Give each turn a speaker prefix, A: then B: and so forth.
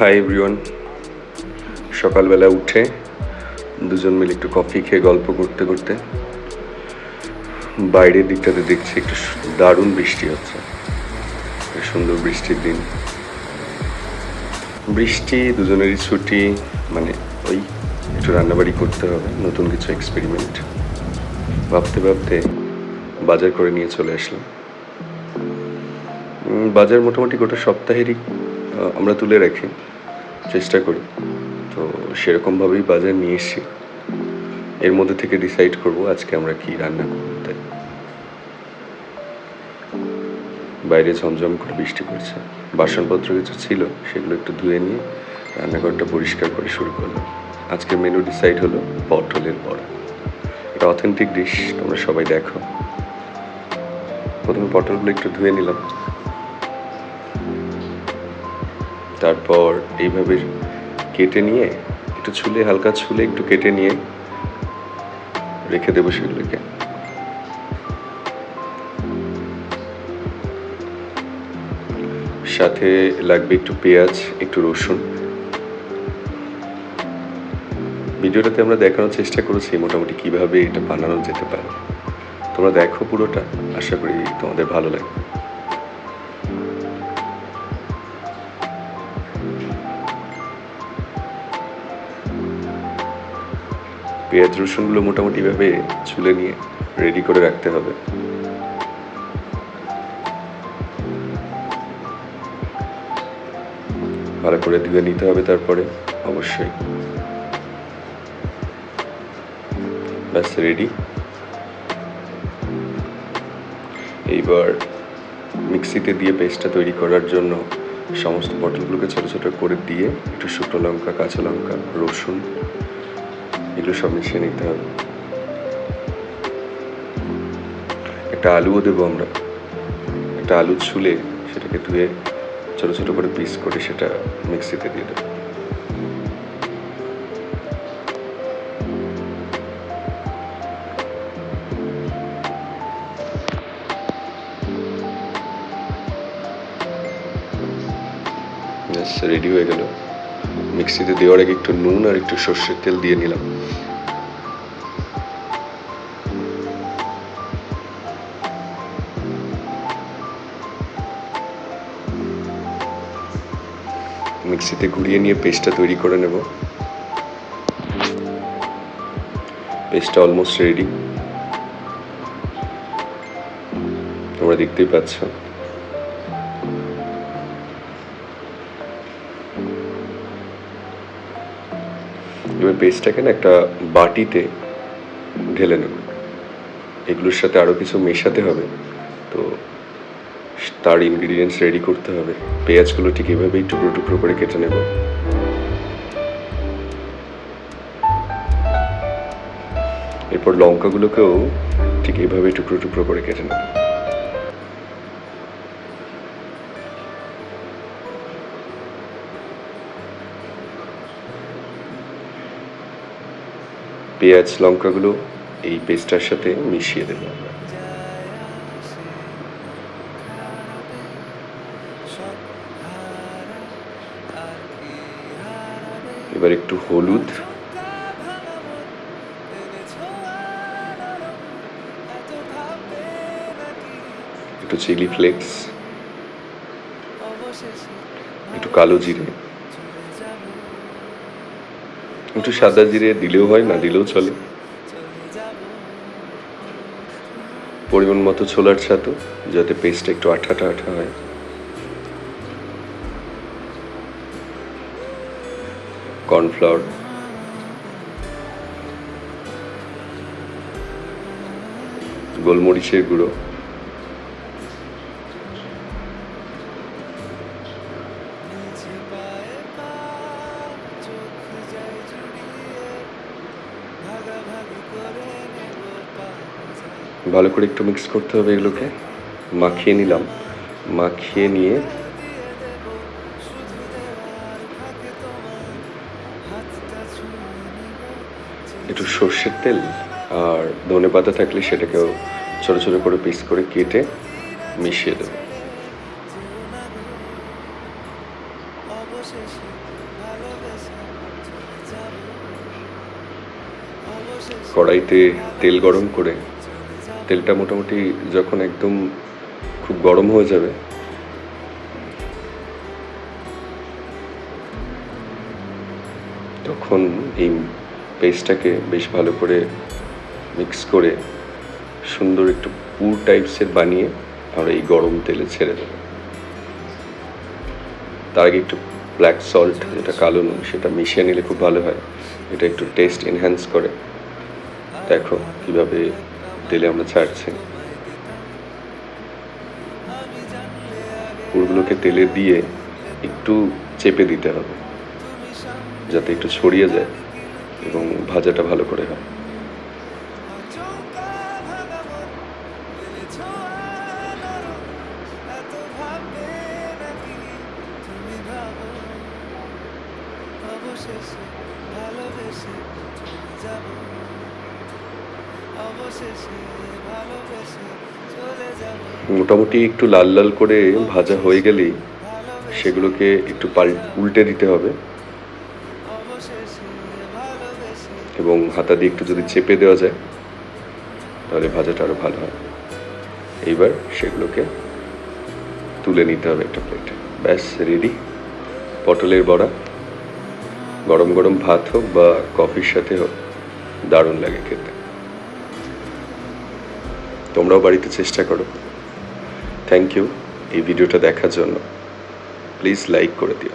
A: Hi everyone. সকালবেলা উঠে দুজন মিলে একটু কফি খেয়ে গল্প করতে করতে বাইরের দিকটাতে দেখছি একটু দারুণ বৃষ্টি হচ্ছে। সুন্দর বৃষ্টির দিন, বৃষ্টি, দুজনেরই ছুটি, মানে ওই একটু রান্নাবাড়ি করতে হবে, নতুন কিছু এক্সপেরিমেন্ট ভাবতে ভাবতে বাজার করে নিয়ে চলে আসলাম। বাজার মোটামুটি গোটা সপ্তাহেরই আমরা তুলে রাখি, চেষ্টা করি, তো সেরকমভাবেই বাজার নিয়ে এসেছি। এর মধ্যে থেকে ডিসাইড করব আজকে আমরা কি রান্না করব। তাই বাইরে ঝমঝম করে বৃষ্টি পড়ছে, বাসনপত্র কিছু ছিল সেগুলো একটু ধুয়ে নিয়ে রান্নাঘরটা পরিষ্কার করে শুরু করলাম। আজকের মেনু ডিসাইড হলো পটলের বড়া। এটা অথেন্টিক ডিশ, তোমরা সবাই দেখো। প্রথমে পটলগুলো একটু ধুয়ে নিলাম, তারপর এইভাবে কেটে নিয়ে একটু ছুলে, হালকা ছুলে একটু কেটে নিয়ে রেখে দেবো সেগুলোকে। সাথে লাগবে একটু পেঁয়াজ, একটু রসুন। ভিডিওটাতে আমরা দেখানোর চেষ্টা করেছি মোটামুটি কিভাবে এটা বানানো যেতে পারে। তোমরা দেখো পুরোটা, আশা করি তোমাদের ভালো লাগবে। পেঁয়াজ রসুনগুলো মোটামুটি ভাবে ছুলে নিয়ে রেডি করে রাখতে হবে। ভালো করে ধুয়ে নিতে হবে তারপরে, অবশ্যই। ব্যাস, রেডি। এইবার মিক্সিতে দিয়ে পেস্টটা তৈরি করার জন্য সমস্ত পটলগুলোকে ছোটো ছোটো করে দিয়ে একটু শুকনো লঙ্কা, কাঁচা লঙ্কা, রসুন এগুলো সব মিশিয়ে নিতে হবে। একটা আলুও দেবো আমরা। একটা আলু ছুলে সেটাকে ধুয়ে ছোটো ছোটো করে পিস করে সেটা মিক্সিতে দিয়ে দেবো। ব্যাস, রেডি হয়ে গেল। মিক্সিতে দেওয়ার আগে একটু নুন আর একটু সর্ষের তেল দিয়ে নিলাম। মিক্সিতে ঘুরিয়ে নিয়ে পেস্টটা তৈরি করে নেব। পেস্টটা অলমোস্ট রেডি, তোমরা দেখতেই পাচ্ছ। এবার পেস্টটাকে না একটা বাটিতে ঢেলে নেব। এগুলোর সাথে আরও কিছু মেশাতে হবে, তো তার ইনগ্রিডিয়েন্টস রেডি করতে হবে। পেঁয়াজগুলো ঠিক এভাবেই টুকরো টুকরো করে কেটে নেব। এরপর লঙ্কাগুলোকেও ঠিক এভাবেই টুকরো টুকরো করে কেটে নেব। পেঁয়াজ লঙ্কাগুলো এই পেস্টটার সাথে মিশিয়ে দেব আমরা। এবার একটু হলুদ, একটু চিলি ফ্লেক্স, একটু কালো জিরে, একটু সাদা জিরে দিলেও হয়, না দিলেও চলে। পরিমাণ মতো ছোলার ছাতু, যাতে পেস্টটা একটু আঠা হয়। কর্নফ্লাওয়ার, গোলমরিচের গুঁড়ো, ভালো করে একটু মিক্স করতে হবে। এগুলোকে মাখিয়ে নিলাম। মাখিয়ে নিয়ে একটু সর্ষের তেল আর ধনে পাতা থাকলে সেটাকেও ছোটো ছোটো করে পিস করে কেটে মিশিয়ে দেবো। কড়াইতে তেল গরম করে তেলটা মোটামুটি যখন একদম খুব গরম হয়ে যাবে তখন এই পেস্টটাকে বেশ ভালো করে মিক্স করে সুন্দর একটু পুর টাইপসের বানিয়ে আমরা এই গরম তেলে ছেড়ে দেবো। তার আগে একটু ব্ল্যাক সল্ট, যেটা কালো নুন, সেটা মিশিয়ে নিলে খুব ভালো হয়। এটা একটু টেস্ট এনহ্যান্স করে। দেখো কীভাবে তেলে আমরা ছাড়ছি। পুরগুলোকে তেলে দিয়ে একটু চেপে দিতে হবে যাতে একটু ছড়িয়ে যায় এবং ভাজাটা ভালো করে হয়। মোটামুটি একটু লাল লাল করে ভাজা হয়ে গেলেই সেগুলোকে একটু উল্টে দিতে হবে এবং হাতা দিয়ে একটু যদি চেপে দেওয়া যায় তাহলে ভাজাটা আরও ভালো হয়। এইবার সেগুলোকে তুলে নিতে হবে একটা প্লেটে। ব্যাস রেডি পটলের বড়া। গরম গরম ভাত হোক বা কফির সাথে হোক, দারুণ লাগে খেতে। তোমরাও বাড়িতে চেষ্টা করো। থ্যাংক ইউ এই ভিডিওটা দেখার জন্য। প্লিজ লাইক করে দিও।